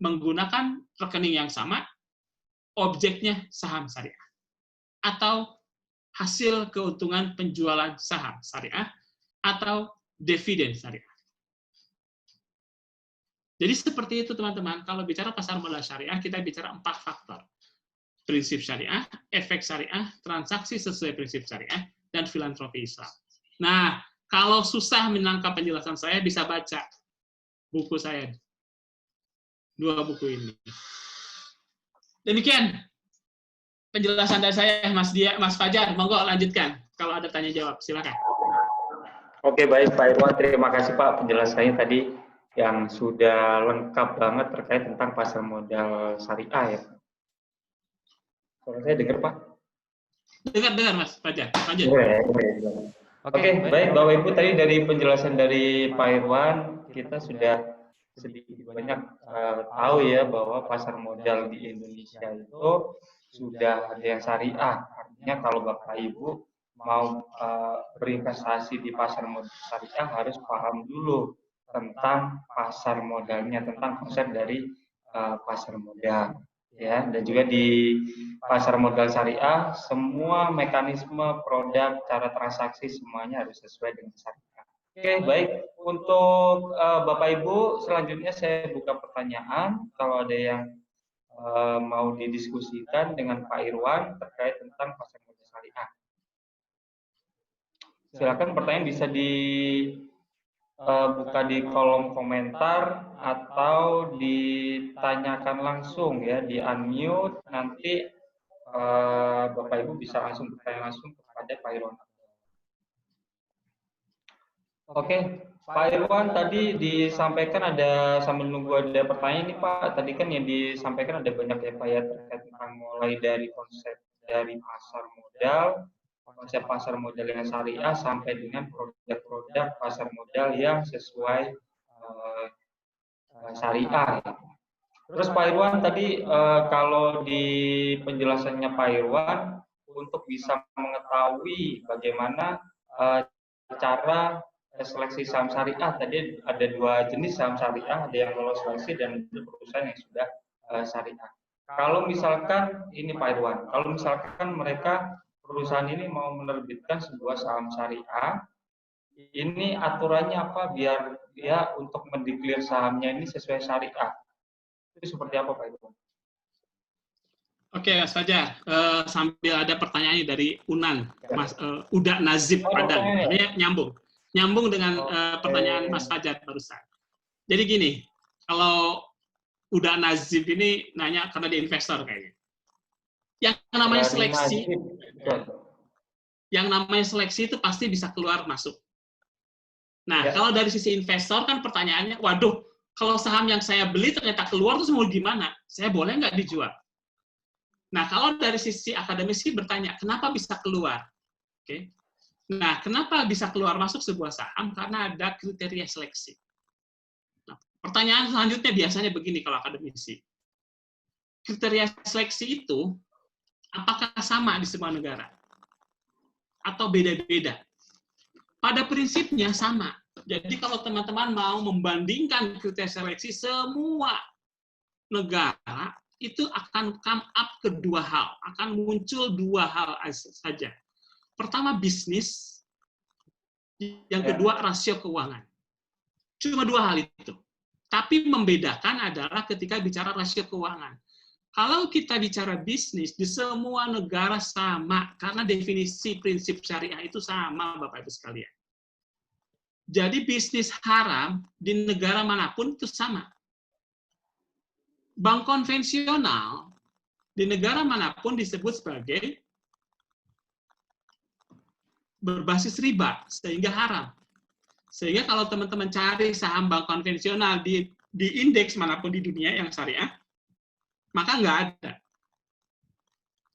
menggunakan rekening yang sama, objeknya saham syariah, atau hasil keuntungan penjualan saham syariah, atau dividen syariah. Jadi seperti itu teman-teman, kalau bicara pasar modal syariah, kita bicara 4 faktor. Prinsip syariah, efek syariah, transaksi sesuai prinsip syariah, dan filantropi Islam. Nah, kalau susah menangkap penjelasan saya, bisa baca buku saya. 2 buku ini. Demikian penjelasan dari saya, Mas Fajar. Monggo lanjutkan. Kalau ada tanya jawab, silakan. Oke, baik Pak Irwan. Terima kasih Pak penjelasannya tadi yang sudah lengkap banget terkait tentang pasar modal syariah ya. Suara saya dengar Pak? Dengar Mas Fajar. Lanjut. Oke, baik Bapak Ibu, tadi dari penjelasan dari Pak Irwan kita sudah sedikit banyak tahu ya bahwa pasar modal di Indonesia itu sudah ada yang syariah. Artinya kalau Bapak Ibu mau berinvestasi di pasar modal syariah harus paham dulu tentang pasar modalnya, tentang konsep dari pasar modal ya. Dan juga di pasar modal syariah semua mekanisme produk, cara transaksi semuanya harus sesuai dengan syariah. Oke, baik. Untuk Bapak Ibu, selanjutnya saya buka pertanyaan. Kalau ada yang mau didiskusikan dengan Pak Irwan terkait tentang pasar modal syariah. Silakan pertanyaan bisa dibuka di kolom komentar atau ditanyakan langsung ya, di unmute. Nanti Bapak Ibu bisa langsung bertanya langsung kepada Pak Irwan. Oke, Pak Irwan tadi disampaikan ada, sambil nunggu ada pertanyaan nih Pak, tadi kan yang disampaikan ada banyak ya Pak ya terkait tentang mulai dari konsep dari pasar modal, konsep pasar modal yang syariah sampai dengan produk-produk pasar modal yang sesuai syariah. Terus Pak Irwan tadi kalau di penjelasannya Pak Irwan untuk bisa mengetahui bagaimana cara seleksi saham syariah, tadi ada 2 jenis saham syariah, ada yang lolos seleksi dan perusahaan yang sudah syariah. Kalau misalkan ini Pak Irwan, kalau misalkan mereka perusahaan ini mau menerbitkan sebuah saham syariah, ini aturannya apa biar dia untuk mendeklar sahamnya ini sesuai syariah? Itu seperti apa Pak Irwan? Oke, Mas Fajar, sambil ada pertanyaan dari Unan, Mas Uda Nazib Padang, ini nyambung dengan pertanyaan Mas Fajar barusan. Jadi gini, kalau Uda Nazib ini nanya karena dia investor kayaknya. Yang namanya seleksi itu pasti bisa keluar masuk. Nah, kalau dari sisi investor kan pertanyaannya, waduh, kalau saham yang saya beli ternyata keluar terus mau gimana? Saya boleh nggak dijual? Nah, kalau dari sisi akademisi bertanya, kenapa bisa keluar? Oke. Nah, kenapa bisa keluar masuk sebuah saham? Karena ada kriteria seleksi. Nah, pertanyaan selanjutnya biasanya begini kalau akademisi. Kriteria seleksi itu apakah sama di semua negara? Atau beda-beda? Pada prinsipnya sama. Jadi kalau teman-teman mau membandingkan kriteria seleksi semua negara, itu akan come up ke 2 hal, akan muncul 2 hal saja. Pertama bisnis, yang kedua rasio keuangan. Cuma 2 hal itu. Tapi membedakan adalah ketika bicara rasio keuangan. Kalau kita bicara bisnis, di semua negara sama, karena definisi prinsip syariah itu sama, Bapak-Ibu sekalian. Jadi bisnis haram di negara manapun itu sama. Bank konvensional di negara manapun disebut sebagai berbasis riba, sehingga haram. Sehingga kalau teman-teman cari saham bank konvensional di indeks manapun di dunia yang syariah, maka nggak ada.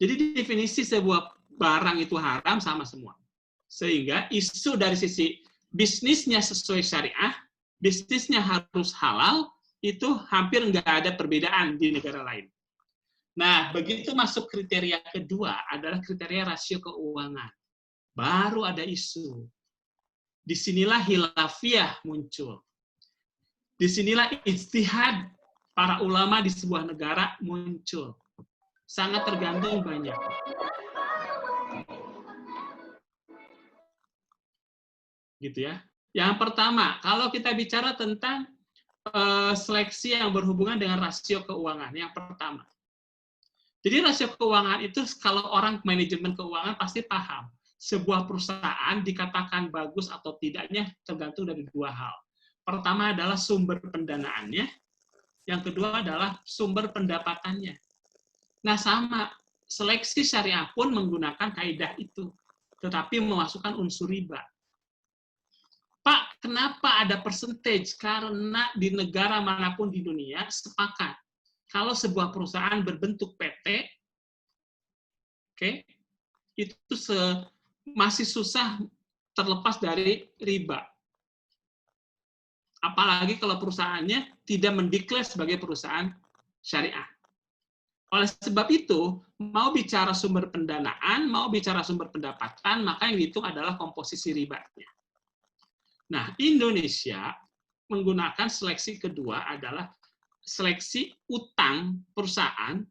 Jadi definisi sebuah barang itu haram sama semua. Sehingga isu dari sisi bisnisnya sesuai syariah, bisnisnya harus halal, itu hampir nggak ada perbedaan di negara lain. Nah, begitu masuk kriteria kedua adalah kriteria rasio keuangan. Baru ada isu. Disinilah hilafiyah muncul. Disinilah ijtihad para ulama di sebuah negara muncul. Sangat tergantung banyak. Gitu ya. Yang pertama, kalau kita bicara tentang seleksi yang berhubungan dengan rasio keuangan, yang pertama. Jadi rasio keuangan itu kalau orang manajemen keuangan pasti paham. Sebuah perusahaan dikatakan bagus atau tidaknya tergantung dari dua hal. Pertama adalah sumber pendanaannya, yang kedua adalah sumber pendapatannya. Nah sama, seleksi syariah pun menggunakan kaidah itu, tetapi memasukkan unsur riba. Pak, kenapa ada percentage? Karena di negara manapun di dunia sepakat kalau sebuah perusahaan berbentuk PT, itu masih susah terlepas dari riba. Apalagi kalau perusahaannya tidak mendeklar sebagai perusahaan syariah. Oleh sebab itu, mau bicara sumber pendanaan, mau bicara sumber pendapatan, maka yang dihitung adalah komposisi ribanya. Nah, Indonesia menggunakan seleksi kedua adalah seleksi utang perusahaan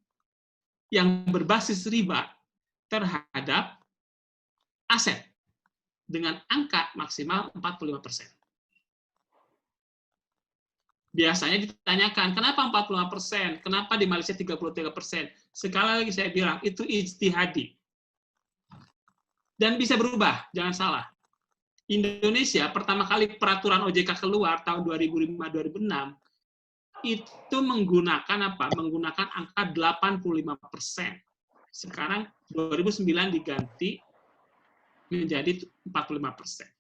yang berbasis riba terhadap aset dengan angka maksimal 45%. Biasanya ditanyakan, kenapa 45%? Kenapa di Malaysia 33%? Sekali lagi saya bilang, itu ijtihadi. Dan bisa berubah, jangan salah. Indonesia, pertama kali peraturan OJK keluar tahun 2005-2006, itu menggunakan apa? Menggunakan angka 85%. Sekarang 2009 diganti menjadi 45%.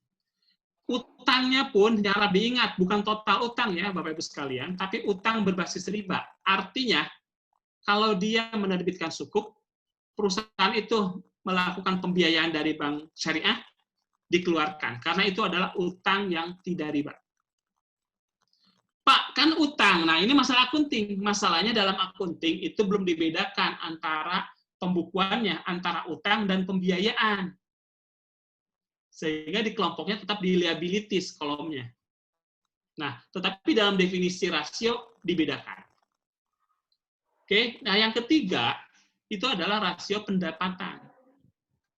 Utangnya pun harap diingat, bukan total utang ya Bapak Ibu sekalian, tapi utang berbasis riba. Artinya, kalau dia menerbitkan sukuk, perusahaan itu melakukan pembiayaan dari bank syariah, dikeluarkan. Karena itu adalah utang yang tidak riba. Pak, kan utang. Nah, ini masalah akunting. Masalahnya dalam akunting itu belum dibedakan antara pembukuannya, antara utang dan pembiayaan. Sehingga di kelompoknya tetap di liabilities kolomnya. Nah, tetapi dalam definisi rasio dibedakan. Oke, nah yang ketiga itu adalah rasio pendapatan.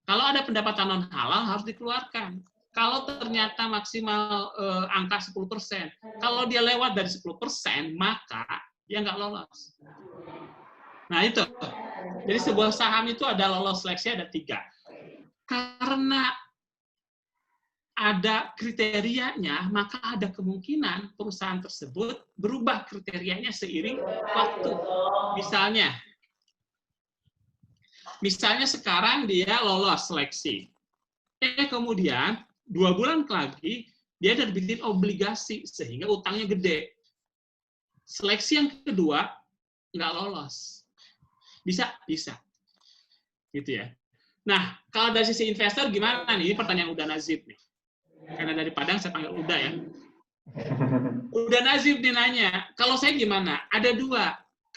Kalau ada pendapatan non halal harus dikeluarkan. Kalau ternyata maksimal angka 10%, kalau dia lewat dari 10%, maka dia nggak lolos. Nah itu, jadi sebuah saham itu ada lolos seleksi ada 3. Karena ada kriterianya, maka ada kemungkinan perusahaan tersebut berubah kriterianya seiring waktu. Misalnya sekarang dia lolos seleksi. Kemudian 2 bulan lagi dia terbitin obligasi sehingga utangnya gede. Seleksi yang kedua nggak lolos. Bisa. Gitu ya. Nah, kalau dari sisi investor gimana nih? Ini pertanyaan Uda Nazib nih. Karena dari Padang saya panggil Uda ya. Uda Nazib nih nanya, kalau saya gimana? Ada 2.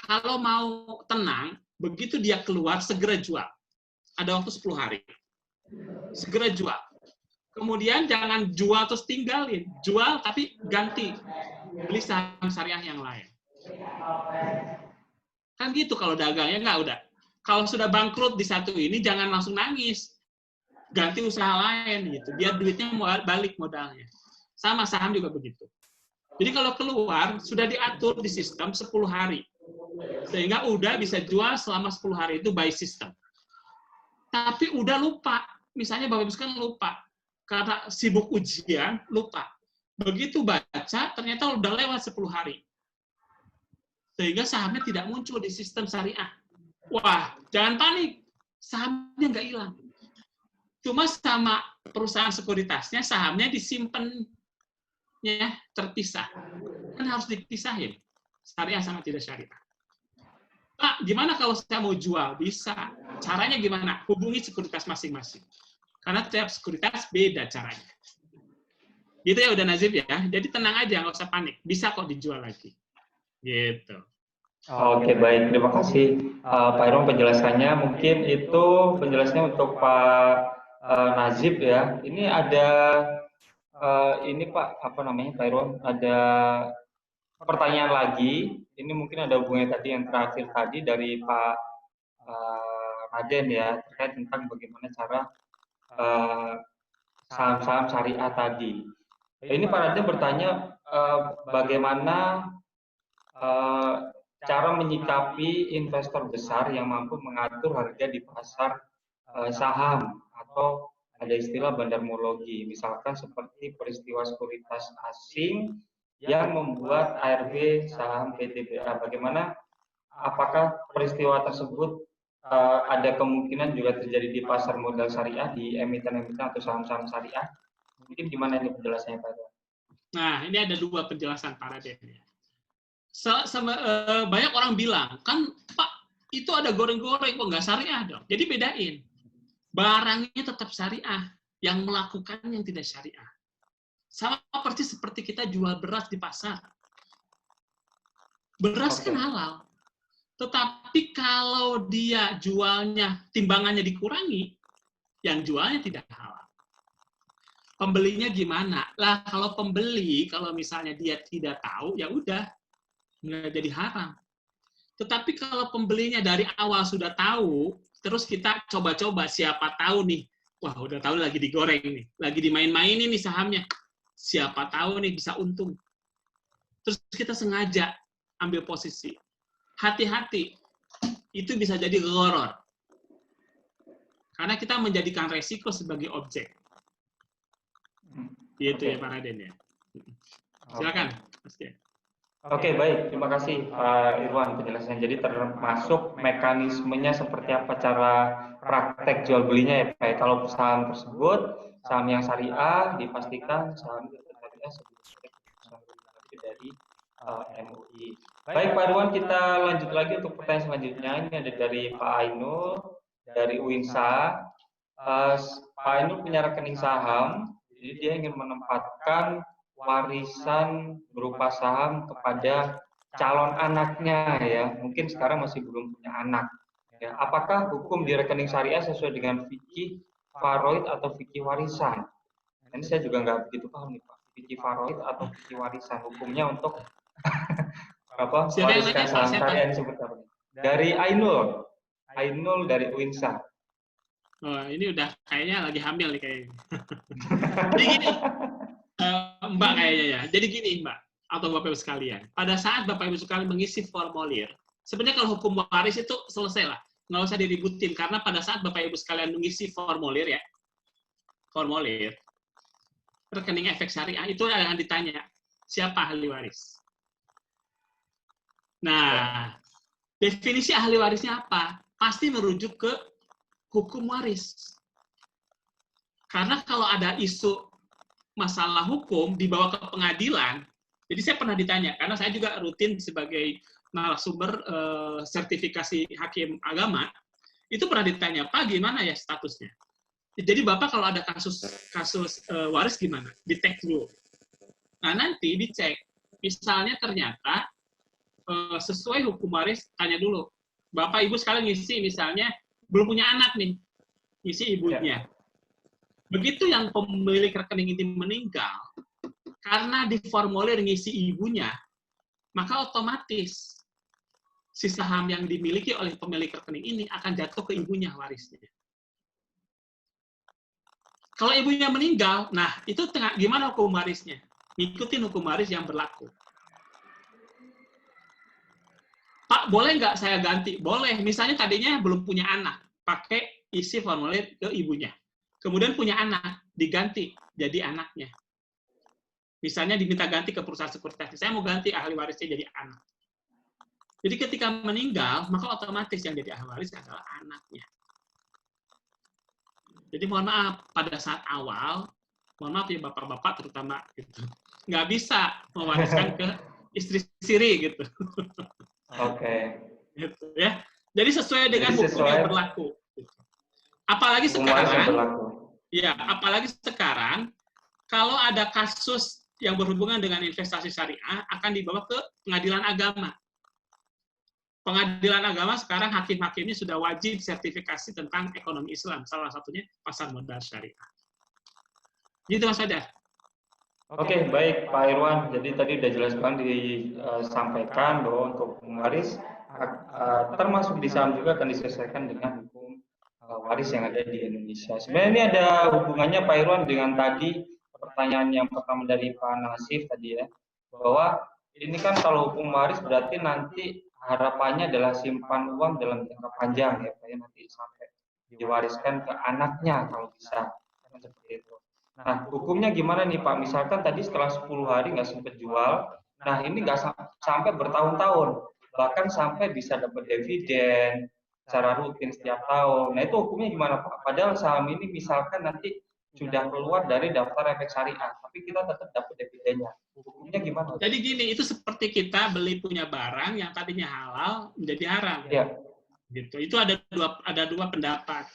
Kalau mau tenang, begitu dia keluar, segera jual. Ada waktu 10 hari. Segera jual. Kemudian jangan jual terus tinggalin. Jual tapi ganti. Beli saham syariah yang lain. Kan gitu kalau dagangnya nggak udah. Kalau sudah bangkrut di satu ini, jangan langsung nangis. Ganti usaha lain gitu, biar duitnya balik modalnya. Sama saham juga begitu. Jadi kalau keluar sudah diatur di sistem 10 hari. Sehingga udah bisa jual selama 10 hari itu by system. Tapi udah lupa, misalnya Bapak Ibu sekalian lupa karena sibuk ujian, lupa. Begitu baca ternyata udah lewat 10 hari. Sehingga sahamnya tidak muncul di sistem syariah. Wah, jangan panik. Sahamnya nggak hilang. Cuma sama perusahaan sekuritasnya, sahamnya disimpannya terpisah. Kan harus dipisahin. Syariah sama tidak syariah. Pak, gimana kalau saya mau jual? Bisa. Caranya gimana? Hubungi sekuritas masing-masing. Karena tiap sekuritas beda caranya. Gitu ya udah Nazib ya. Jadi tenang aja, nggak usah panik. Bisa kok dijual lagi. Gitu. Oke, baik. Terima kasih Pak Irwan penjelasannya. Mungkin itu penjelasannya untuk Pak Nazib ya. Ini ada ini Pak, apa namanya Pak Irwan? Ada pertanyaan lagi ini mungkin ada hubungannya tadi yang terakhir tadi dari Pak Raden ya, terkait tentang bagaimana cara saham-saham syariah tadi. Ini Pak Raden bertanya bagaimana cara menyikapi investor besar yang mampu mengatur harga di pasar saham, atau ada istilah bandarmologi, misalkan seperti peristiwa sekuritas asing yang membuat ARB saham PTBA. Bagaimana, apakah peristiwa tersebut ada kemungkinan juga terjadi di pasar modal syariah, di emiten-emiten atau saham-saham syariah? Mungkin gimana ini penjelasannya Pak? Nah, ini ada dua penjelasan Pak Raden. Banyak orang bilang, kan Pak, itu ada goreng-goreng, kok nggak syariah dong? Jadi bedain. Barangnya tetap syariah, yang melakukan yang tidak syariah. Sama persis seperti kita jual beras di pasar. Beras kan halal. Tetapi kalau dia jualnya, timbangannya dikurangi, yang jualnya tidak halal. Pembelinya gimana? Lah kalau pembeli, kalau misalnya dia tidak tahu, ya udah, nggak jadi haram. Tetapi kalau pembelinya dari awal sudah tahu, terus kita coba-coba, siapa tahu nih, wah udah tahu lagi digoreng nih, lagi dimain-mainin nih sahamnya, siapa tahu nih bisa untung. Terus kita sengaja ambil posisi. Hati-hati, itu bisa jadi gharar. Karena kita menjadikan resiko sebagai objek. Gitu ya Pak Raden ya. Silakan. Oke, baik. Terima kasih Pak Irwan penjelasannya. Jadi termasuk mekanismenya seperti apa cara praktek jual belinya ya Pak. Kalau saham tersebut, saham yang syariah, dipastikan saham itu syariah sebelum dari MUI. Baik Pak Irwan, kita lanjut lagi untuk pertanyaan selanjutnya. Ini ada dari Pak Ainul, dari UINSA. Pak Ainul punya rekening saham, jadi dia ingin menempatkan warisan berupa saham kepada calon anaknya ya. Mungkin sekarang masih belum punya anak. Ya, apakah hukum di rekening syariah sesuai dengan fikih faraid atau fikih warisan? Ini saya juga nggak begitu paham nih Pak. Fikih faraid atau fikih warisan, hukumnya untuk apa? Wariskan saham syariah ini seperti apa? Dari Ainul. Ainul dari UINSA. Oh, ini udah kayaknya lagi hamil nih kayaknya. Jadi gini, Mbak kayaknya ya. Jadi gini Mbak, atau Bapak Ibu sekalian. Pada saat Bapak Ibu sekalian mengisi formulir, sebenarnya kalau hukum waris itu selesai lah. Nggak usah diributin, karena pada saat Bapak Ibu sekalian mengisi formulir ya, formulir, rekening efek syariah, itu akan ditanya, siapa ahli waris? Nah, definisi ahli warisnya apa? Pasti merujuk ke hukum waris. Karena kalau ada isu masalah hukum dibawa ke pengadilan, jadi saya pernah ditanya, karena saya juga rutin sebagai narasumber sertifikasi hakim agama, itu pernah ditanya, Pak gimana ya statusnya? Jadi Bapak kalau ada kasus waris gimana? Di-tag dulu. Nah nanti dicek, misalnya ternyata sesuai hukum waris, tanya dulu, Bapak Ibu sekalian ngisi misalnya belum punya anak nih, ngisi ibunya. Begitu yang pemilik rekening ini meninggal, karena di formulir ngisi ibunya, maka otomatis si saham yang dimiliki oleh pemilik rekening ini akan jatuh ke ibunya warisnya. Kalau ibunya meninggal, nah itu gimana hukum warisnya? Ngikutin hukum waris yang berlaku. Pak, boleh nggak saya ganti? Boleh. Misalnya tadinya belum punya anak, pakai isi formulir ke ibunya. Kemudian punya anak, diganti jadi anaknya. Misalnya diminta ganti ke perusahaan sekuritas. Saya mau ganti ahli warisnya jadi anak. Jadi ketika meninggal, maka otomatis yang jadi ahli waris adalah anaknya. Jadi mohon maaf, pada saat awal, mohon maaf ya bapak-bapak terutama, gitu, nggak bisa mewariskan ke istri siri gitu. Oke. Gitu ya. Jadi sesuai dengan hukum yang berlaku. Apalagi sekarang, kalau ada kasus yang berhubungan dengan investasi syariah akan dibawa ke pengadilan agama. Pengadilan agama sekarang hakim-hakimnya sudah wajib sertifikasi tentang ekonomi Islam, salah satunya pasar modal syariah. Gitu Mas Fajar. Oke, baik Pak Irwan. Jadi tadi udah jelas banget disampaikan bahwa untuk waris termasuk di saham juga akan disesuaikan dengan hukum waris yang ada di Indonesia. Sebenarnya ini ada hubungannya Pak Irwan dengan tadi pertanyaan yang pertama dari Pak Nasif tadi ya, bahwa ini kan kalau hukum waris berarti nanti harapannya adalah simpan uang dalam jangka panjang ya Pak ya, nanti sampai diwariskan ke anaknya kalau bisa, kan seperti itu. Nah, hukumnya gimana nih Pak? Misalkan tadi setelah 10 hari nggak sempat jual, nah ini nggak sampai bertahun-tahun, bahkan sampai bisa dapat dividen secara rutin setiap tahun. Nah, itu hukumnya gimana Pak? Padahal saham ini misalkan nanti sudah keluar dari daftar efek syariah, tapi kita tetap dapat dividennya. Hukumnya gimana? Jadi gini, itu seperti kita beli punya barang yang tadinya halal menjadi haram. Ya. Gitu. Itu ada dua pendapat.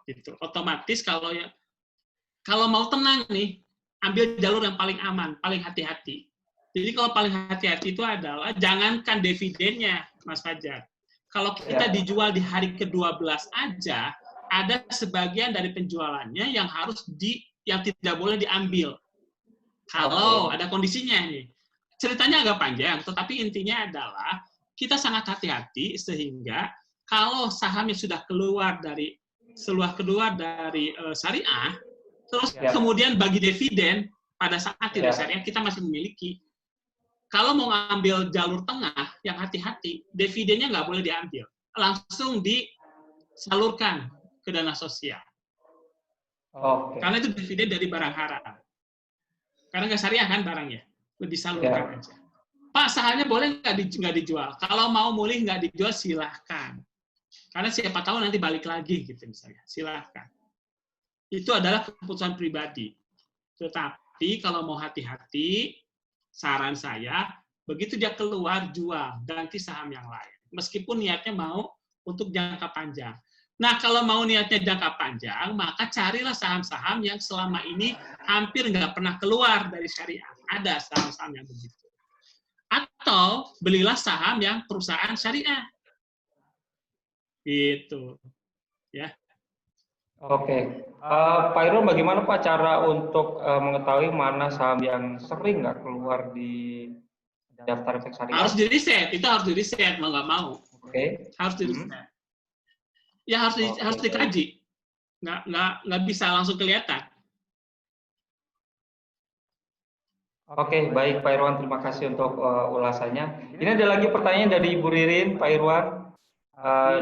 Gitu. Otomatis kalau mau tenang nih, ambil jalur yang paling aman, paling hati-hati. Jadi kalau paling hati-hati itu adalah jangankan dividennya, Mas Fajar. Kalau kita dijual di hari ke-12 aja, ada sebagian dari penjualannya yang yang tidak boleh diambil. Kalau ada kondisinya nih. Ceritanya agak panjang, tetapi intinya adalah kita sangat hati-hati sehingga kalau sahamnya sudah keluar dari syariah, terus kemudian bagi dividen pada saat tidak syariah kita masih memiliki. Kalau mau ngambil jalur tengah, yang hati-hati, dividennya nggak boleh diambil, langsung disalurkan ke dana sosial. Karena itu dividen dari barang haram. Karena nggak syariah kan barangnya, lebih salurkan aja. Pak, sahamnya boleh nggak dijual? Kalau mau mulih nggak dijual, silahkan. Karena siapa tahu nanti balik lagi gitu misalnya, silahkan. Itu adalah keputusan pribadi. Tetapi kalau mau hati-hati, saran saya, begitu dia keluar, jual, ganti saham yang lain. Meskipun niatnya mau untuk jangka panjang. Nah, kalau mau niatnya jangka panjang, maka carilah saham-saham yang selama ini hampir nggak pernah keluar dari syariah. Ada saham-saham yang begitu. Atau belilah saham yang perusahaan syariah. Gitu. Ya. Oke. Pak Irwan, bagaimana Pak cara untuk mengetahui mana saham yang sering nggak keluar di daftar efek syariah? Harus di-reset, itu harus di-reset, mau nggak mau. Oke. Harus di-reset. Ya harus dikaji. Nggak bisa langsung kelihatan. Oke, baik Pak Irwan, terima kasih untuk ulasannya. Ini ada lagi pertanyaan dari Ibu Ririn, Pak Irwan,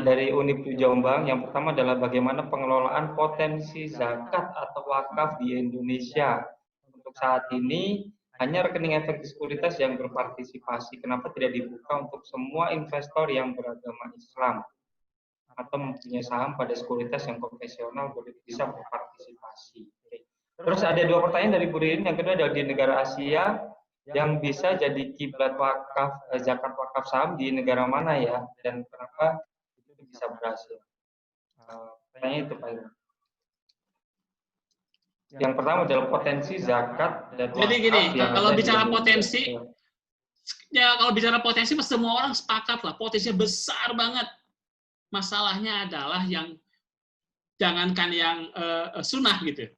dari Univ Jombang. Yang pertama adalah bagaimana pengelolaan potensi zakat atau wakaf di Indonesia. Untuk saat ini, hanya rekening efek sekuritas yang berpartisipasi. Kenapa tidak dibuka untuk semua investor yang beragama Islam? Atau mempunyai saham pada sekuritas yang konvensional bisa berpartisipasi. Terus ada dua pertanyaan dari Bu Ririn. Yang kedua adalah di negara Asia yang bisa jadi kiblat wakaf zakat wakaf saham di negara mana ya, dan kenapa itu bisa berhasil? Pertanyaan itu Pak Irwan. Yang pertama adalah potensi zakat dan wakaf. Jadi gini, kalau bicara potensi, ya kalau bicara potensi semua orang sepakat lah, potensinya besar banget. Masalahnya adalah yang jangankan yang sunnah gitu,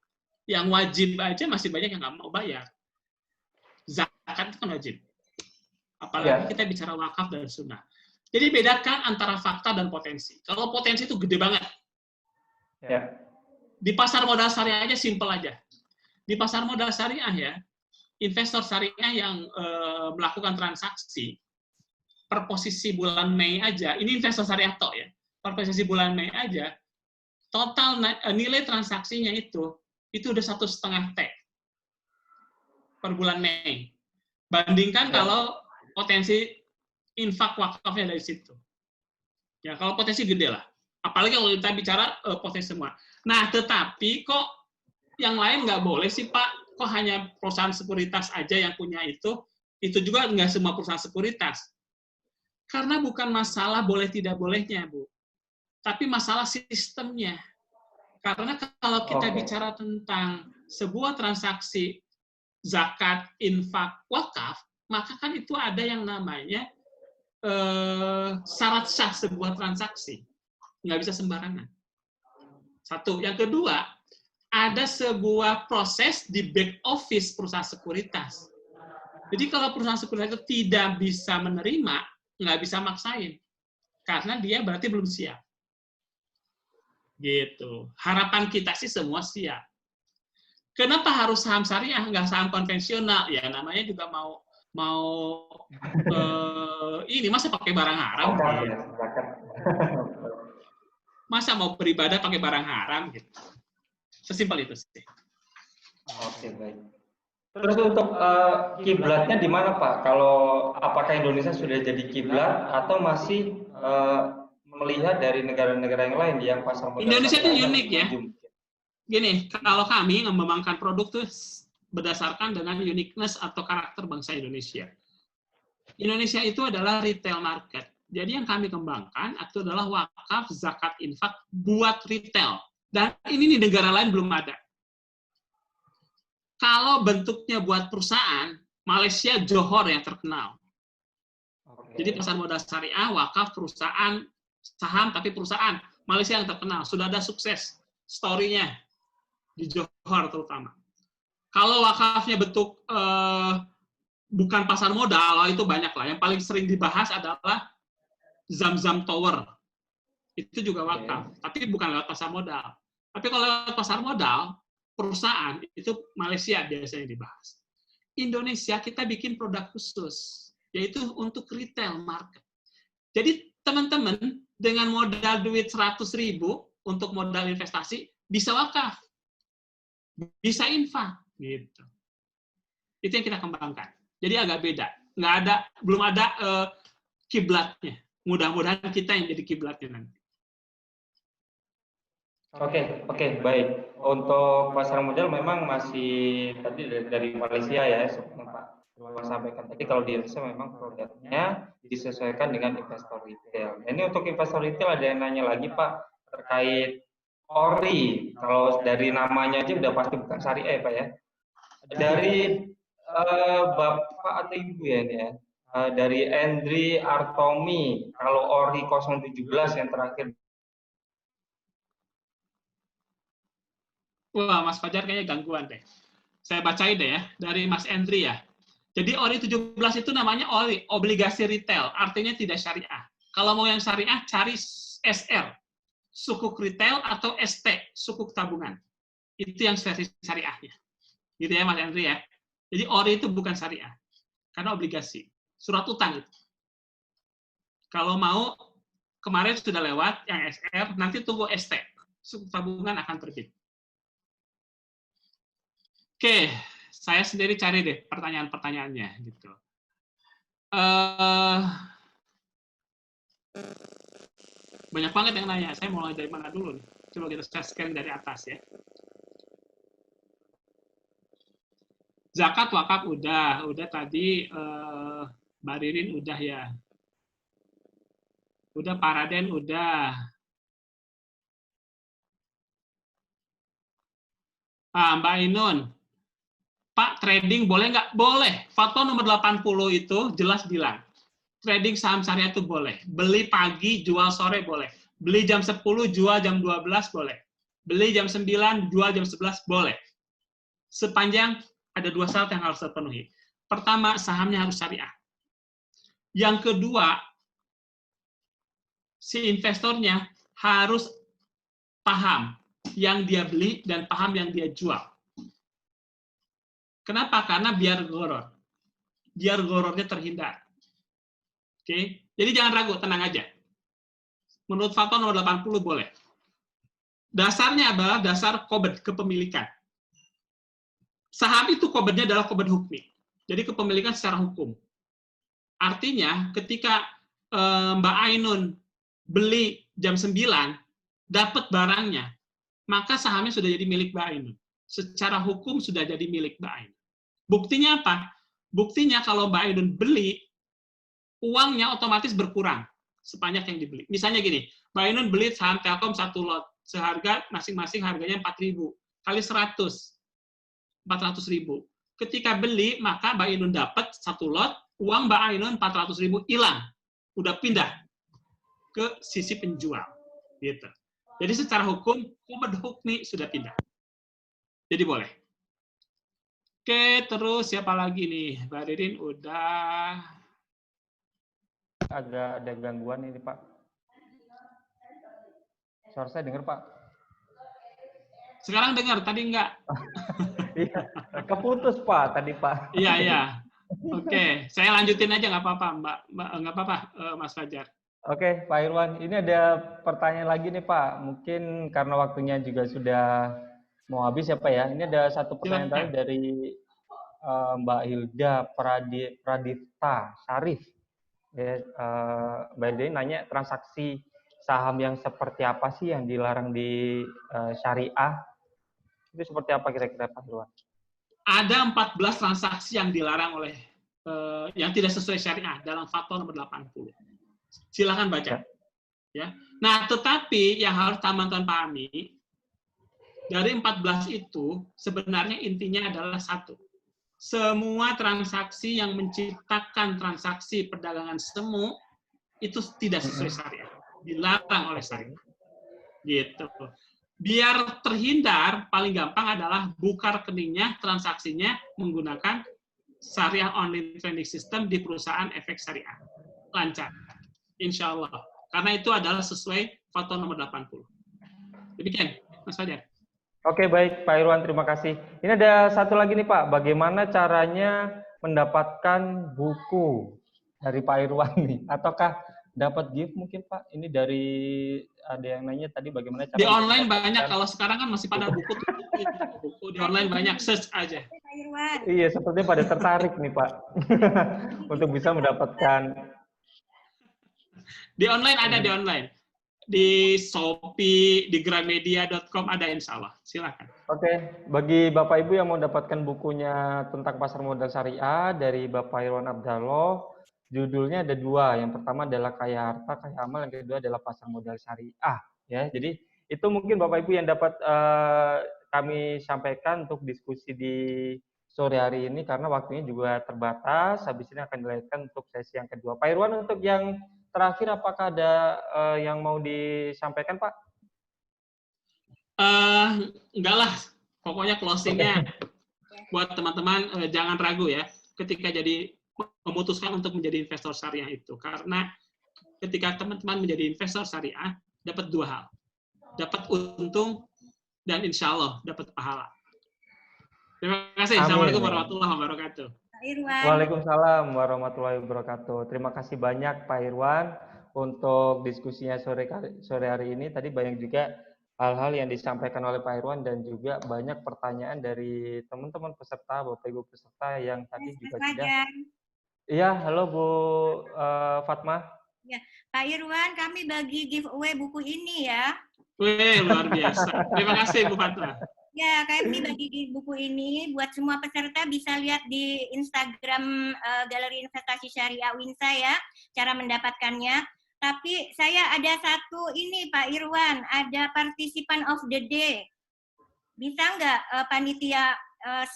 yang wajib aja masih banyak yang nggak mau bayar. Zakat itu kan wajib, apalagi kita bicara wakaf dan sunnah. Jadi bedakan antara fakta dan potensi. Kalau potensi itu gede banget. Di pasar modal syariah aja simple aja. Di pasar modal syariah ya, investor syariah yang melakukan transaksi per posisi bulan Mei aja, ini investor syariah tok ya. Per posisi bulan Mei aja, total nilai transaksinya itu udah 1,5 T per bulan Mei. Bandingkan kalau potensi infak wakafnya dari situ. Ya, kalau potensi gede lah. Apalagi kalau kita bicara potensi semua. Nah, tetapi kok yang lain nggak boleh sih Pak? Kok hanya perusahaan sekuritas aja yang punya itu? Itu juga nggak semua perusahaan sekuritas. Karena bukan masalah boleh tidak bolehnya, Bu. Tapi masalah sistemnya. Karena kalau kita bicara tentang sebuah transaksi zakat, infak, wakaf, maka kan itu ada yang namanya syarat sah sebuah transaksi. Nggak bisa sembarangan. Satu. Yang kedua, ada sebuah proses di back office perusahaan sekuritas. Jadi kalau perusahaan sekuritas itu tidak bisa menerima, nggak bisa maksain. Karena dia berarti belum siap. Gitu. Harapan kita sih semua siap. Kenapa harus saham syariah, nggak saham konvensional? Ya namanya juga mau ini masa pakai barang haram? Gitu. Masa mau beribadah pakai barang haram? Gitu. Sesimpel itu sih. Oke, baik. Terus untuk kiblatnya di mana, Pak? Kalau apakah Indonesia sudah jadi kiblat atau masih melihat dari negara-negara yang lain yang pasar modal Indonesia itu unik ya. maju? Gini, kalau kami mengembangkan produk tuh berdasarkan dengan uniqueness atau karakter bangsa Indonesia. Indonesia itu adalah retail market. Jadi yang kami kembangkan itu adalah wakaf, zakat, infak buat retail. Dan ini di negara lain belum ada. Kalau bentuknya buat perusahaan, Malaysia Johor yang terkenal. Jadi pasar modal syariah, wakaf, perusahaan, saham, tapi perusahaan. Malaysia yang terkenal. Sudah ada sukses story-nya di Johor terutama. Kalau wakafnya bentuk bukan pasar modal, itu banyak lah. Yang paling sering dibahas adalah Zam-Zam Tower. Itu juga wakaf, tapi bukan lewat pasar modal. Tapi kalau lewat pasar modal, perusahaan, itu Malaysia biasanya dibahas. Indonesia kita bikin produk khusus, yaitu untuk retail market. Jadi teman-teman dengan modal duit 100.000 untuk modal investasi bisa wakaf, bisa infak, gitu. Itu yang kita kembangkan. Jadi agak beda, belum ada kiblatnya. Mudah-mudahan kita yang jadi kiblatnya nanti. Oke, baik. Untuk pasar modal memang masih tadi dari Malaysia ya, seperti Pak sampaikan tadi. Kalau di Indonesia memang produknya disesuaikan dengan investor retail. Nah, ini untuk investor retail ada yang nanya lagi Pak terkait ORI. Kalau dari namanya aja udah pasti bukan syariah Pak ya. Dari Bapak atau Ibu ya ini ya. Dari Endri Artomi, kalau ORI 017 yang terakhir. Wah, Mas Fajar kayaknya gangguan deh. Saya bacain deh ya, dari Mas Endri ya. Jadi ORI 17 itu namanya ORI, obligasi retail, artinya tidak syariah. Kalau mau yang syariah, cari SR, sukuk retail, atau ST, sukuk tabungan. Itu yang versi syariahnya. Gitu ya Mas Endri ya. Jadi ORI itu bukan syariah, karena obligasi. Surat utang itu. Kalau mau, kemarin sudah lewat yang SR, nanti tunggu ST, sukuk tabungan akan terbit. Oke, saya sendiri cari deh pertanyaan-pertanyaannya gitu. Banyak banget yang nanya. Saya mulai dari mana dulu nih? Coba kita scan dari atas ya. Zakat wakaf udah tadi Mbak Ririn udah ya. Udah Pak Raden udah. Mbak Ainun. Pak, trading boleh nggak? Boleh. Fatwa nomor 80 itu jelas bilang. Trading saham syariah itu boleh. Beli pagi, jual sore boleh. Beli jam 10, jual jam 12 boleh. Beli jam 9, jual jam 11 boleh. Sepanjang ada dua syarat yang harus terpenuhi. Pertama, sahamnya harus syariah. Yang kedua, si investornya harus paham yang dia beli dan paham yang dia jual. Kenapa? Karena biar goror. Biar gorornya terhindar. Oke? Jadi jangan ragu, tenang aja. Menurut fatwa nomor 80 boleh. Dasarnya adalah dasar qobed, kepemilikan. Saham itu qobednya adalah qobed hukmi. Jadi kepemilikan secara hukum. Artinya ketika Mbak Ainun beli jam 9, dapat barangnya, maka sahamnya sudah jadi milik Mbak Ainun. Secara hukum sudah jadi milik Mbak Ainun. Buktinya apa? Buktinya kalau Mbak Ainun beli, uangnya otomatis berkurang sebanyak yang dibeli. Misalnya gini, Mbak Ainun beli saham Telkom 1 lot, seharga masing-masing harganya 4.000 kali 100, 400.000. Ketika beli, maka Mbak Ainun dapat 1 lot, uang Mbak Ainun 400.000 hilang, udah pindah ke sisi penjual, gitu. Jadi secara hukum, qobed hukmi sudah pindah. Jadi boleh. Oke, terus siapa lagi nih? Mbak Ririn udah. Agak ada gangguan ini, Pak. Suara saya dengar, Pak. Sekarang dengar, tadi enggak. Iya, keputus, Pak, tadi, Pak. Iya, iya. Oke, saya lanjutin aja nggak apa-apa, Mbak. Nggak apa-apa, Mas Fajar. Oke, Pak Irwan. Ini ada pertanyaan lagi nih, Pak. Mungkin karena waktunya juga sudah mau habis ya, Pak ya. Ini ada satu pertanyaan tadi Silakan. dari Mbak Hilda Pradipta Syarif. Ya, Mbak Hilda ini nanya transaksi saham yang seperti apa sih yang dilarang di syariah? Itu seperti apa kira-kira, Pak Irwan? Ada 14 transaksi yang dilarang oleh yang tidak sesuai syariah dalam fatwa nomor 80. Silakan baca. Ya. Nah, tetapi yang harus teman-teman pahami, dari 14 itu sebenarnya intinya adalah satu. Semua transaksi yang menciptakan transaksi perdagangan semu itu tidak sesuai syariah, dilarang oleh syariah. Gitu. Biar terhindar, paling gampang adalah buka rekeningnya, transaksinya menggunakan syariah online trading system di perusahaan efek syariah. Lancar. Insya Allah. Karena itu adalah sesuai fatwa nomor 80. Demikian, Mas Fajar. Oke, baik Pak Irwan, terima kasih. Ini ada satu lagi nih Pak, bagaimana caranya mendapatkan buku dari Pak Irwan nih? Ataukah dapat gift mungkin Pak? Ini dari ada yang nanya tadi bagaimana cara di untuk online mendapatkan banyak, kalau sekarang kan masih pada buku tuh, buku di online banyak, search aja. Iya, sepertinya pada tertarik nih Pak untuk bisa mendapatkan. Di online ada, di online. Di Shopee, di gramedia.com ada, insya Allah. Silakan. Oke, bagi Bapak Ibu yang mau dapatkan bukunya tentang pasar modal syariah dari Bapak Irwan Abdallah, judulnya ada dua. Yang pertama adalah Kaya Harta, Kaya Amal. Yang kedua adalah Pasar Modal Syariah. Ya, jadi itu mungkin Bapak Ibu yang dapat kami sampaikan untuk diskusi di sore hari ini karena waktunya juga terbatas. Habis ini akan dilanjutkan untuk sesi yang kedua. Pak Irwan, untuk yang terakhir apakah ada yang mau disampaikan, Pak? Enggak lah, pokoknya closingnya buat teman-teman jangan ragu ya ketika jadi memutuskan untuk menjadi investor syariah itu, karena ketika teman-teman menjadi investor syariah dapat dua hal, dapat untung dan insya Allah dapat pahala. Terima kasih. Assalamualaikum warahmatullahi wabarakatuh. Waalaikumsalam warahmatullahi wabarakatuh. Terima kasih banyak Pak Irwan untuk diskusinya sore hari ini. Tadi banyak juga hal-hal yang disampaikan oleh Pak Irwan dan juga banyak pertanyaan dari teman-teman peserta, Bapak Ibu peserta yang tadi juga sudah. Iya, halo Bu Fatma. Ya, Pak Irwan, kami bagi giveaway buku ini ya. Wih, luar biasa. Terima kasih Bu Fatma. Ya, kami bagi buku ini buat semua peserta, bisa lihat di Instagram Galeri Investasi Syariah Winsa ya, cara mendapatkannya. Tapi saya ada satu ini Pak Irwan, ada partisipan of the day. Bisa nggak panitia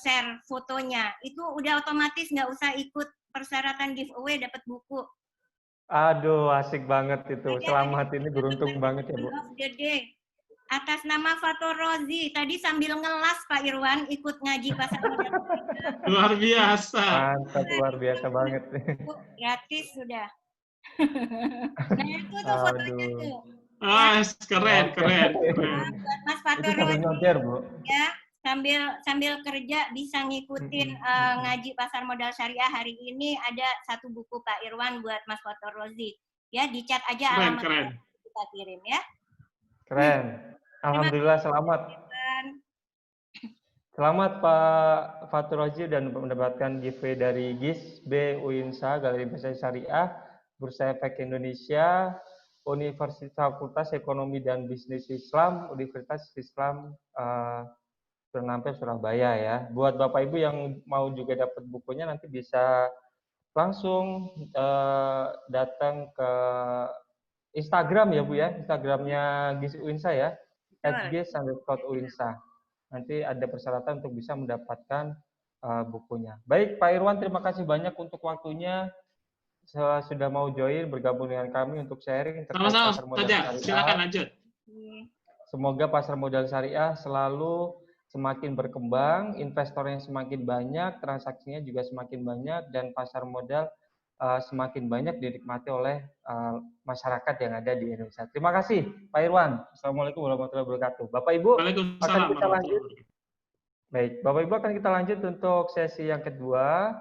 share fotonya? Itu udah otomatis, nggak usah ikut persyaratan giveaway dapat buku. Aduh, asik banget itu. Selamat, ini beruntung banget ya Bu. Of the day. Atas nama Fatur Rozi, tadi sambil ngelas Pak Irwan ikut ngaji pasar modal. Luar biasa. Mantap, luar biasa banget. Gratis sudah. Nah itu tuh fotonya tuh. Ah, keren, keren. Buat Mas Fatur Rozi, ya, sambil kerja bisa ngikutin ngaji pasar modal syariah. Hari ini ada satu buku Pak Irwan buat Mas Fatur Rozi. Ya, dicat aja alamatnya kita kirim ya. Keren. Alhamdulillah, selamat. Selamat Pak Fatur Rozi dan mendapatkan giveaway dari GIS B Uinsa, Galeri Investasi Syariah, Bursa Efek Indonesia, Universitas Fakultas Ekonomi dan Bisnis Islam, Universitas Islam Sunan Surabaya ya. Buat Bapak Ibu yang mau juga dapat bukunya nanti bisa langsung datang ke Instagram ya Bu ya, Instagramnya GIS Uinsa ya. @gis_uinsa. Nanti ada persyaratan untuk bisa mendapatkan bukunya. Baik Pak Irwan, terima kasih banyak untuk waktunya. Sudah mau join bergabung dengan kami untuk sharing terkait pasar modal syariah. Silakan lanjut. Semoga pasar modal syariah selalu semakin berkembang, investornya semakin banyak, transaksinya juga semakin banyak, dan pasar modal semakin banyak dinikmati oleh masyarakat yang ada di Indonesia. Terima kasih, Pak Irwan. Assalamualaikum warahmatullahi wabarakatuh. Bapak Ibu, akan kita lanjut. Baik, Bapak Ibu akan kita lanjut untuk sesi yang kedua.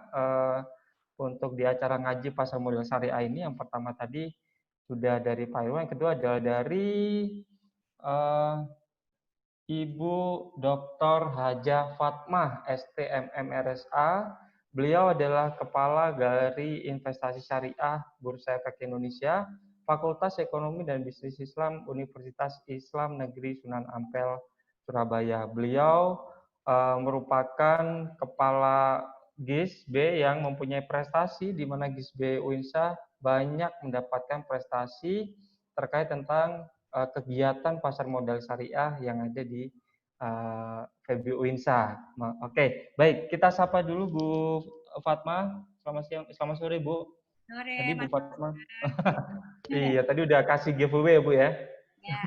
Untuk di acara ngaji pasar modal syariah ini, yang pertama tadi sudah dari Pak Irwan, yang kedua adalah dari Ibu Dr. Hajah Fatmah, STMMRSA. Beliau adalah Kepala Galeri Investasi Syariah Bursa Efek Indonesia, Fakultas Ekonomi dan Bisnis Islam, Universitas Islam Negeri Sunan Ampel, Surabaya. Beliau merupakan Kepala GIS B yang mempunyai prestasi, di mana GIS B UINSA banyak mendapatkan prestasi terkait tentang kegiatan pasar modal syariah yang ada di FEB UINSA. Oke, baik, kita sapa dulu Bu Fatmah. Selamat siang, selamat sore Bu. Sore, tadi Bu Mas Fatmah. Iya, tadi udah kasih giveaway ya Bu ya. Ya.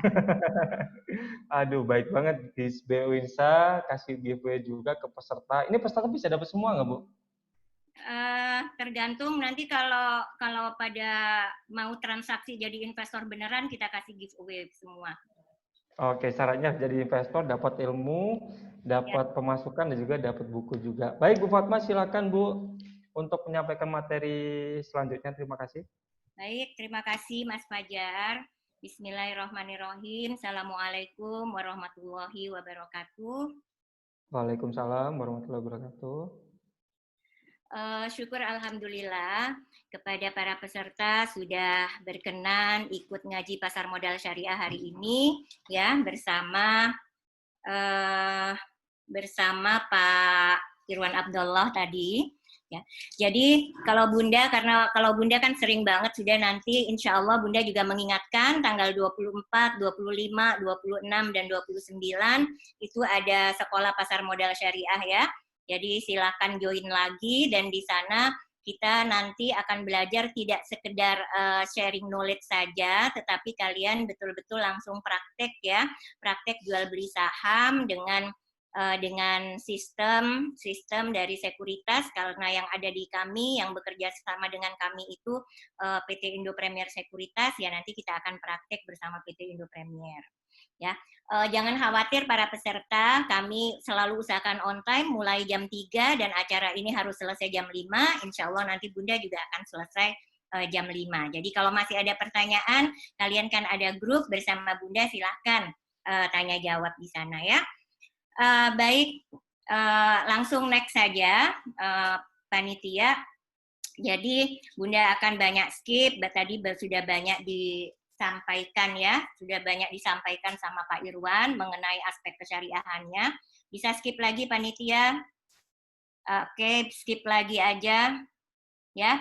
Aduh, baik banget di UINSA kasih giveaway juga ke peserta. Ini peserta bisa dapat semua nggak Bu? Tergantung nanti kalau pada mau transaksi jadi investor beneran kita kasih giveaway semua. Oke, syaratnya jadi investor, dapat ilmu, dapat pemasukan, dan juga dapat buku juga. Baik, Bu Fatmah, silakan Bu untuk menyampaikan materi selanjutnya. Terima kasih. Baik, terima kasih Mas Fajar. Bismillahirrahmanirrahim. Assalamualaikum warahmatullahi wabarakatuh. Waalaikumsalam warahmatullahi wabarakatuh. Syukur alhamdulillah kepada para peserta sudah berkenan ikut ngaji pasar modal syariah hari ini ya bersama Pak Irwan Abdullah tadi ya. Jadi kalau Bunda kan sering banget sudah nanti insya Allah Bunda juga mengingatkan tanggal 24, 25, 26 dan 29 itu ada sekolah pasar modal syariah ya. Jadi silakan join lagi dan di sana kita nanti akan belajar tidak sekedar sharing knowledge saja, tetapi kalian betul-betul langsung praktek ya, praktek jual beli saham dengan sistem dari sekuritas, karena yang ada di kami yang bekerja sama dengan kami itu PT Indo Premier Sekuritas ya, nanti kita akan praktek bersama PT Indo Premier. Ya, jangan khawatir para peserta, kami selalu usahakan on time mulai jam 3 dan acara ini harus selesai jam 5. Insya Allah nanti Bunda juga akan selesai jam 5. Jadi kalau masih ada pertanyaan, kalian kan ada grup bersama Bunda, silahkan tanya jawab di sana ya. Baik, langsung next saja panitia. Jadi Bunda akan banyak skip, tadi sudah banyak disampaikan ya, sudah banyak disampaikan sama Pak Irwan mengenai aspek kesyariahannya. Bisa skip lagi panitia? Oke, skip lagi aja ya.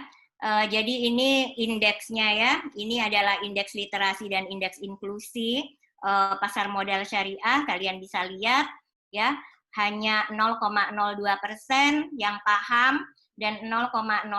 Jadi ini indeksnya ya, ini adalah indeks literasi dan indeks inklusi pasar modal syariah, kalian bisa lihat ya, hanya 0,02% yang paham dan 0,01%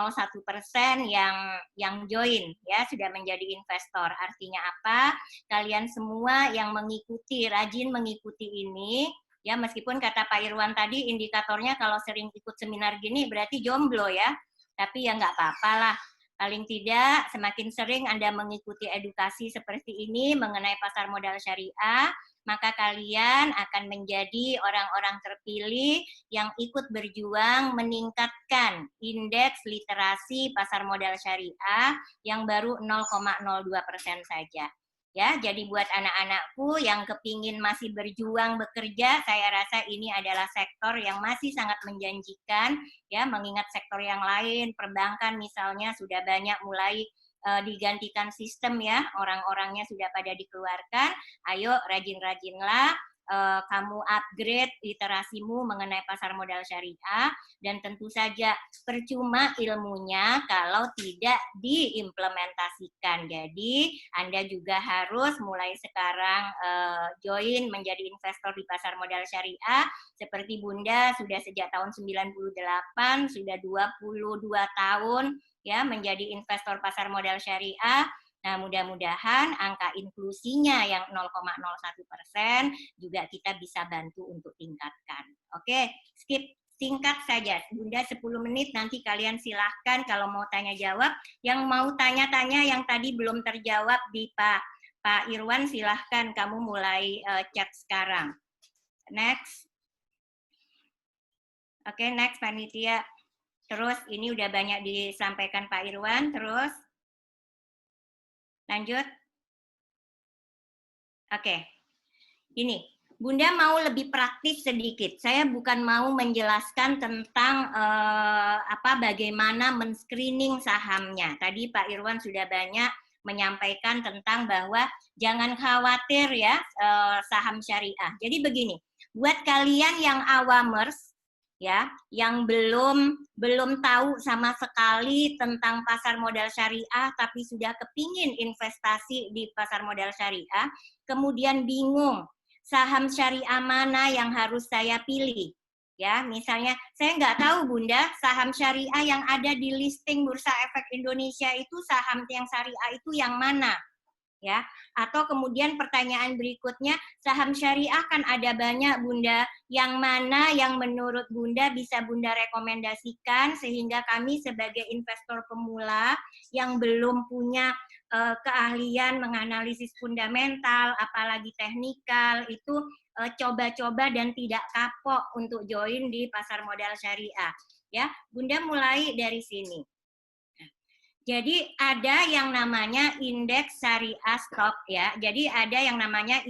yang join ya, sudah menjadi investor. Artinya apa? Kalian semua yang mengikuti, rajin mengikuti ini ya, meskipun kata Pak Irwan tadi indikatornya kalau sering ikut seminar gini berarti jomblo ya, tapi ya nggak apa-apa lah. Paling tidak semakin sering Anda mengikuti edukasi seperti ini mengenai pasar modal syariah, maka kalian akan menjadi orang-orang terpilih yang ikut berjuang meningkatkan indeks literasi pasar modal syariah yang baru 0,02% saja. Ya, jadi buat anak-anakku yang kepingin masih berjuang bekerja, saya rasa ini adalah sektor yang masih sangat menjanjikan, ya, mengingat sektor yang lain, perbankan misalnya sudah banyak mulai digantikan sistem ya, orang-orangnya sudah pada dikeluarkan. Ayo rajin-rajinlah kamu upgrade literasimu mengenai pasar modal syariah, dan tentu saja percuma ilmunya kalau tidak diimplementasikan. Jadi Anda juga harus mulai sekarang join menjadi investor di pasar modal syariah. Seperti Bunda sudah sejak tahun 98, sudah 22 tahun ya menjadi investor pasar modal syariah. Nah, mudah-mudahan angka inklusinya yang 0,01% juga kita bisa bantu untuk tingkatkan. Oke, skip singkat saja. Bunda 10 menit, nanti kalian silahkan kalau mau tanya jawab. Yang mau tanya-tanya yang tadi belum terjawab di Pak Irwan, silahkan kamu mulai chat sekarang. Next. Oke, next panitia. Terus ini udah banyak disampaikan Pak Irwan, terus. Lanjut. Oke. Ini, Bunda mau lebih praktis sedikit. Saya bukan mau menjelaskan tentang bagaimana men-screening sahamnya. Tadi Pak Irwan sudah banyak menyampaikan tentang bahwa jangan khawatir ya saham syariah. Jadi begini, buat kalian yang awamers ya, yang belum tahu sama sekali tentang pasar modal syariah, tapi sudah kepingin investasi di pasar modal syariah, kemudian bingung saham syariah mana yang harus saya pilih. Ya, misalnya saya nggak tahu Bunda, saham syariah yang ada di listing Bursa Efek Indonesia itu saham yang syariah itu yang mana? Ya, atau kemudian pertanyaan berikutnya, saham syariah kan ada banyak Bunda, yang mana yang menurut Bunda bisa Bunda rekomendasikan sehingga kami sebagai investor pemula yang belum punya keahlian menganalisis fundamental apalagi teknikal itu coba-coba dan tidak kapok untuk join di pasar modal syariah. Ya, Bunda mulai dari sini. Jadi ada yang namanya indeks syariah stock ya. Jadi ada yang namanya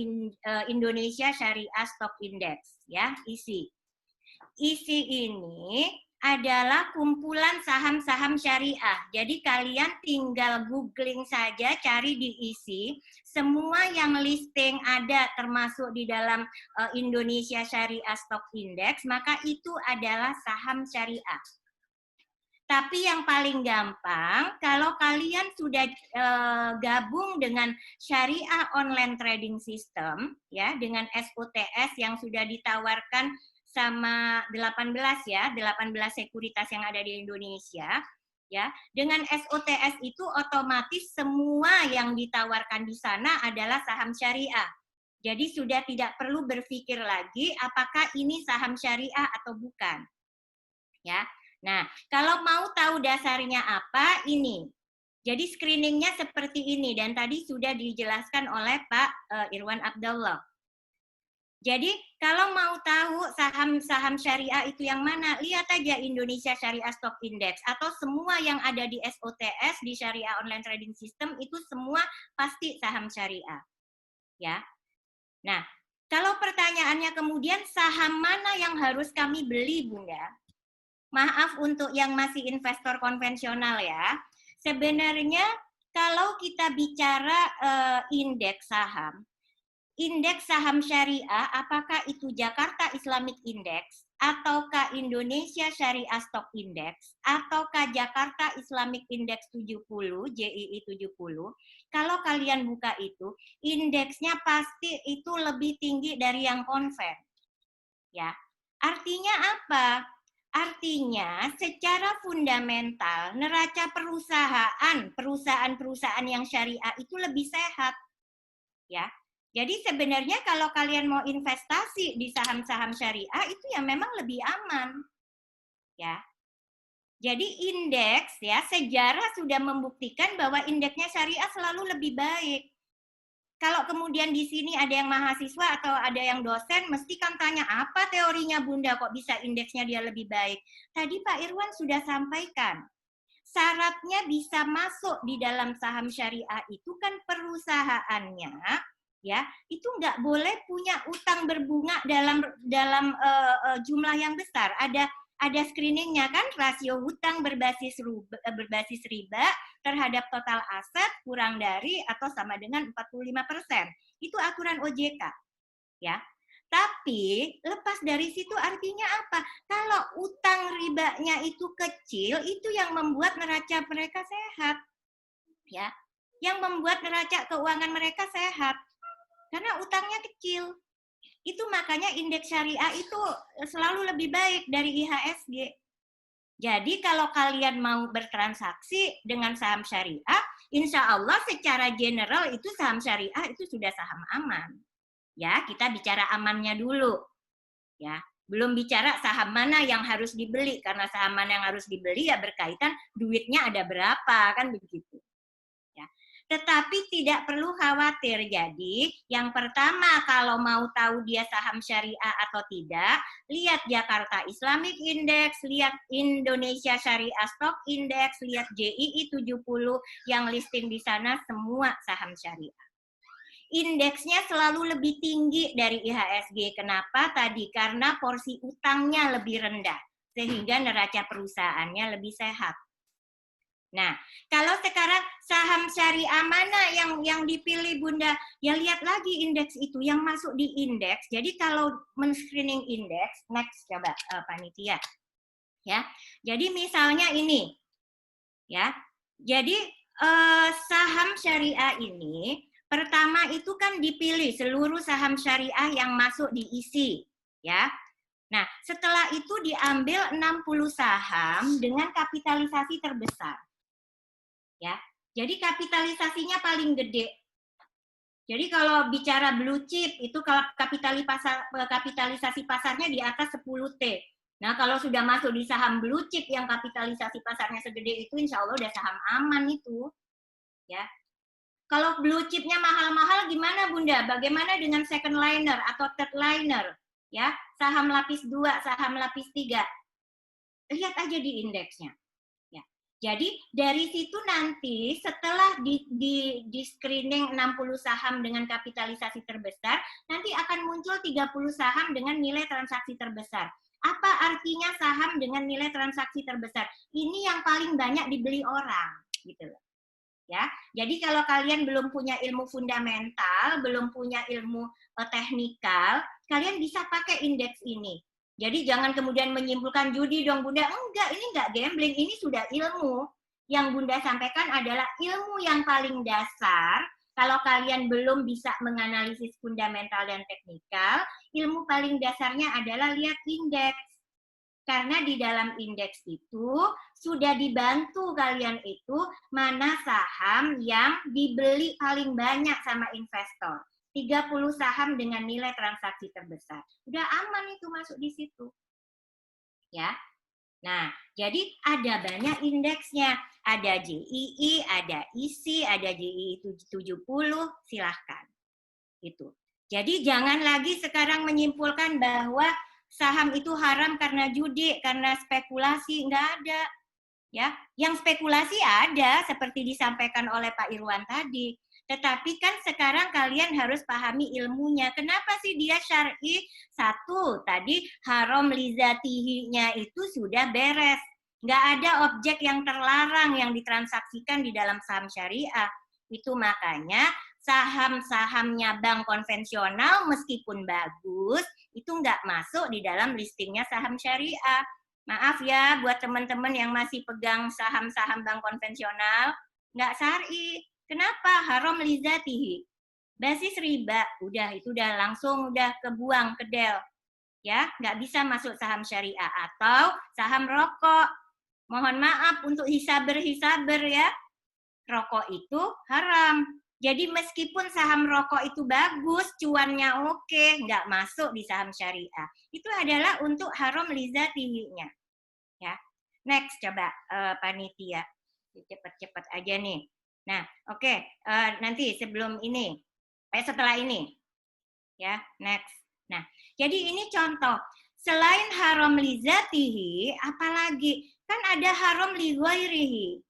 Indonesia Syariah Stock Index ya, ISI. ISI ini adalah kumpulan saham-saham syariah. Jadi kalian tinggal googling saja, cari di ISI, semua yang listing ada termasuk di dalam Indonesia Syariah Stock Index, maka itu adalah saham syariah. Tapi yang paling gampang, kalau kalian sudah gabung dengan Syariah Online Trading System, ya, dengan SOTS yang sudah ditawarkan sama 18 sekuritas yang ada di Indonesia, ya, dengan SOTS itu otomatis semua yang ditawarkan di sana adalah saham syariah. Jadi sudah tidak perlu berpikir lagi apakah ini saham syariah atau bukan, ya. Nah, kalau mau tahu dasarnya apa, ini. Jadi screeningnya seperti ini, dan tadi sudah dijelaskan oleh Pak Irwan Abdullah. Jadi kalau mau tahu saham-saham syariah itu yang mana, lihat aja Indonesia Syariah Stock Index, atau semua yang ada di SOTS, di Syariah Online Trading System, itu semua pasti saham syariah. Ya. Nah, kalau pertanyaannya kemudian saham mana yang harus kami beli, Bunda? Maaf untuk yang masih investor konvensional ya. Sebenarnya kalau kita bicara indeks saham syariah, apakah itu Jakarta Islamic Index, ataukah Indonesia Syariah Stock Index, ataukah Jakarta Islamic Index 70, JII 70, kalau kalian buka itu, indeksnya pasti itu lebih tinggi dari yang konven. Ya. Artinya apa? Artinya secara fundamental neraca perusahaan yang syariah itu lebih sehat. Ya. Jadi sebenarnya kalau kalian mau investasi di saham-saham syariah itu ya memang lebih aman. Ya. Jadi indeks ya, sejarah sudah membuktikan bahwa indeksnya syariah selalu lebih baik. Kalau kemudian di sini ada yang mahasiswa atau ada yang dosen, mesti kan tanya, apa teorinya Bunda kok bisa indeksnya dia lebih baik? Tadi Pak Irwan sudah sampaikan, syaratnya bisa masuk di dalam saham syariah itu kan perusahaannya, ya itu nggak boleh punya utang berbunga dalam jumlah yang besar. Ada screeningnya kan, rasio hutang berbasis riba terhadap total aset kurang dari atau sama dengan 45%. Itu aturan OJK. Ya. Tapi lepas dari situ artinya apa? Kalau utang ribanya itu kecil, itu yang membuat neraca mereka sehat. Ya. Yang membuat neraca keuangan mereka sehat. Karena utangnya kecil. Itu makanya indeks syariah itu selalu lebih baik dari IHSG. Jadi kalau kalian mau bertransaksi dengan saham syariah, insya Allah secara general itu saham syariah itu sudah saham aman. Ya, kita bicara amannya dulu. Ya, belum bicara saham mana yang harus dibeli, karena saham mana yang harus dibeli ya berkaitan duitnya ada berapa, kan begitu. Ya. Tetapi tidak perlu khawatir. Jadi, yang pertama kalau mau tahu dia saham syariah atau tidak, lihat Jakarta Islamic Index, lihat Indonesia Syariah Stock Index, lihat JII 70 yang listing di sana semua saham syariah. Indeksnya selalu lebih tinggi dari IHSG. Kenapa tadi? Karena porsi utangnya lebih rendah, sehingga neraca perusahaannya lebih sehat. Nah, kalau sekarang saham syariah mana yang dipilih Bunda? Ya lihat lagi indeks itu yang masuk di indeks. Jadi kalau men-screening indeks, next coba panitia. Ya. Jadi misalnya ini. Ya. Jadi saham syariah ini pertama itu kan dipilih seluruh saham syariah yang masuk diisi, ya. Nah, setelah itu diambil 60 saham dengan kapitalisasi terbesar. Ya. Jadi kapitalisasinya paling gede. Jadi kalau bicara blue chip itu kalau kapitalisasi pasarnya di atas 10T. Nah, kalau sudah masuk di saham blue chip yang kapitalisasi pasarnya segede itu insya Allah udah saham aman itu. Ya. Kalau blue chipnya mahal-mahal gimana Bunda? Bagaimana dengan second liner atau third liner? Ya, saham lapis 2, saham lapis 3. Lihat aja di indeksnya. Ya. Jadi dari situ nanti setelah di screening 60 saham dengan kapitalisasi terbesar, nanti akan muncul 30 saham dengan nilai transaksi terbesar. Apa artinya saham dengan nilai transaksi terbesar? Ini yang paling banyak dibeli orang, gitu loh. Ya, jadi kalau kalian belum punya ilmu fundamental, belum punya ilmu teknikal, kalian bisa pakai indeks ini. Jadi jangan kemudian menyimpulkan judi dong Bunda. Enggak, ini enggak gambling, ini sudah ilmu. Yang Bunda sampaikan adalah ilmu yang paling dasar. Kalau kalian belum bisa menganalisis fundamental dan teknikal, ilmu paling dasarnya adalah lihat indeks. Karena di dalam indeks itu sudah dibantu kalian itu mana saham yang dibeli paling banyak sama investor. 30 saham dengan nilai transaksi terbesar. Udah aman itu masuk di situ. Ya. Nah, jadi ada banyak indeksnya. Ada JII, ada ISI, ada JII 70, silahkan. Itu. Jadi jangan lagi sekarang menyimpulkan bahwa saham itu haram karena judi, karena spekulasi, enggak ada. Ya, yang spekulasi ada seperti disampaikan oleh Pak Irwan tadi. Tetapi kan sekarang kalian harus pahami ilmunya. Kenapa sih dia syar'i? Satu, tadi haram lizatihi-nya itu sudah beres. Enggak ada objek yang terlarang yang ditransaksikan di dalam saham syariah. Itu makanya saham-sahamnya bank konvensional meskipun bagus, itu nggak masuk di dalam listingnya saham syariah. Maaf ya buat teman-teman yang masih pegang saham-saham bank konvensional, nggak syar'i. Kenapa? Haram lizatihi. Basis riba, itu udah langsung udah kebuang ke del. Ya, nggak bisa masuk saham syariah atau saham rokok. Mohon maaf untuk hisaber-hisaber ya. Rokok itu haram. Jadi meskipun saham rokok itu bagus, cuannya oke, nggak masuk di saham syariah. Itu adalah untuk haram lizatihi-nya. Ya. Next coba panitia. Cepat-cepat aja nih. Nah, oke. Nanti sebelum ini. Setelah ini. Ya, next. Nah, jadi ini contoh. Selain haram lizatihi, apalagi? Kan ada haram li ghairihi.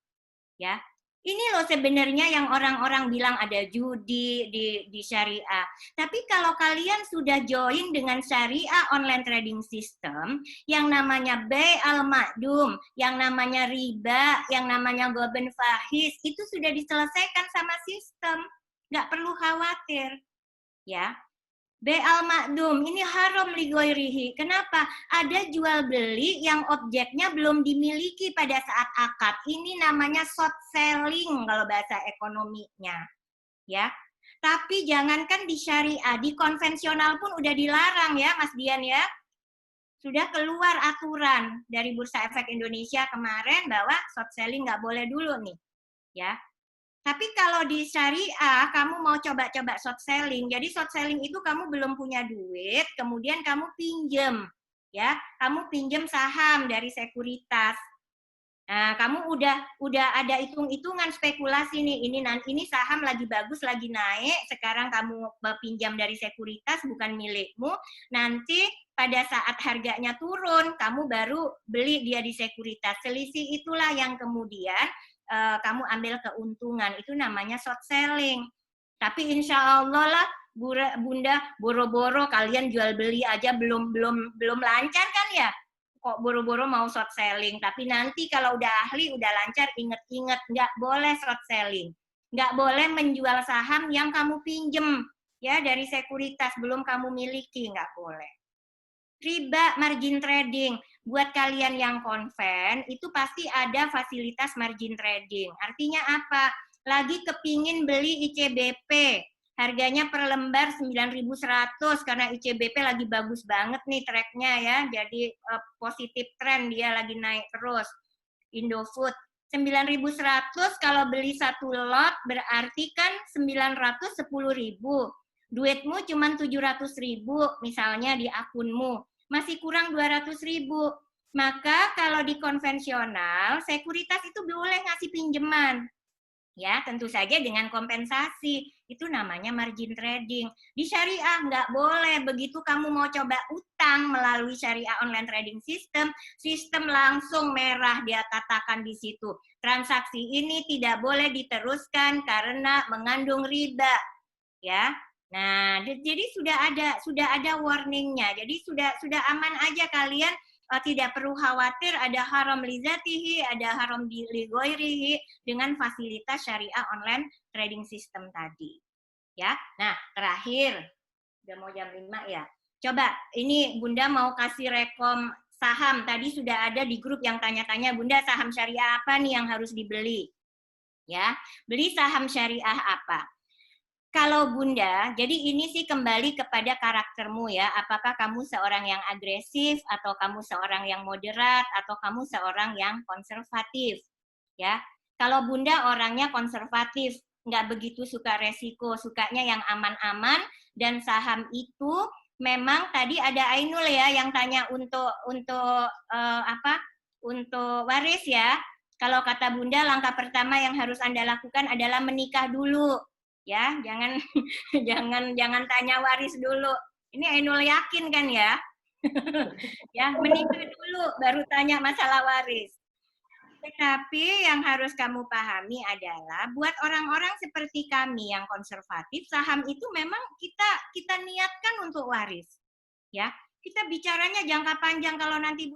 Ya. Ini loh sebenarnya yang orang-orang bilang ada judi di syariah. Tapi kalau kalian sudah join dengan syariah online trading system, yang namanya bay al-ma'dum, yang namanya riba, yang namanya goben fahis, itu sudah diselesaikan sama sistem. Nggak perlu khawatir. Ya. Bay al-ma'dum, ini haram li ghairihi. Kenapa? Ada jual beli yang objeknya belum dimiliki pada saat akad. Ini namanya short selling kalau bahasa ekonominya. Ya. Tapi jangankan di syariah, di konvensional pun udah dilarang ya Mas Dian ya. Sudah keluar aturan dari Bursa Efek Indonesia kemarin bahwa short selling nggak boleh dulu nih. Ya. Tapi kalau di syariah, kamu mau coba-coba short selling. Jadi short selling itu kamu belum punya duit, kemudian kamu pinjem, ya, kamu pinjem saham dari sekuritas. Nah, kamu udah ada hitung-hitungan spekulasi nih. Ini saham lagi bagus, lagi naik. Sekarang kamu pinjam dari sekuritas, bukan milikmu. Nanti pada saat harganya turun, kamu baru beli dia di sekuritas. Selisih itulah yang kemudian kamu ambil keuntungan. Itu namanya short selling. Tapi insya Allah lah, Bunda, boro-boro kalian jual beli aja belum lancar kan ya? Kok boro-boro mau short selling. Tapi nanti kalau udah ahli, udah lancar, inget-inget, nggak boleh short selling. Nggak boleh menjual saham yang kamu pinjem ya dari sekuritas, belum kamu miliki, nggak boleh. Riba margin trading. Buat kalian yang konven, itu pasti ada fasilitas margin trading. Artinya apa? Lagi kepingin beli ICBP, harganya per lembar 9.100 karena ICBP lagi bagus banget nih tracknya ya, jadi positif tren, dia lagi naik terus. Indofood 9.100 kalau beli satu lot berarti kan 910.000. Duitmu cuma 700.000 misalnya di akunmu, masih kurang 200.000. Maka kalau di konvensional sekuritas itu boleh ngasih pinjaman. Ya, tentu saja dengan kompensasi. Itu namanya margin trading. Di syariah nggak boleh. Begitu kamu mau coba utang melalui syariah online trading system, sistem langsung merah dia katakan di situ. Transaksi ini tidak boleh diteruskan karena mengandung riba. Ya. Nah, jadi sudah ada warningnya. Jadi sudah aman aja kalian. Tidak perlu khawatir ada haram lizatihi, ada haram ligoirihi dengan fasilitas syariah online trading system tadi. Ya, nah terakhir, udah mau jam 5 ya. Coba, ini Bunda mau kasih rekom saham. Tadi sudah ada di grup yang tanya-tanya, Bunda saham syariah apa nih yang harus dibeli? Ya, beli saham syariah apa? Kalau Bunda, jadi ini sih kembali kepada karaktermu ya. Apakah kamu seorang yang agresif, atau kamu seorang yang moderat, atau kamu seorang yang konservatif. Ya, kalau Bunda orangnya konservatif, nggak begitu suka resiko, sukanya yang aman-aman, dan saham itu memang tadi ada Ainul ya yang tanya untuk waris ya. Kalau kata Bunda, langkah pertama yang harus Anda lakukan adalah menikah dulu. Ya, jangan tanya waris dulu. Ini Ainul yakin kan ya? Ya, menikah dulu baru tanya masalah waris. Tetapi yang harus kamu pahami adalah buat orang-orang seperti kami yang konservatif, saham itu memang kita niatkan untuk waris. Ya, kita bicaranya jangka panjang, kalau nanti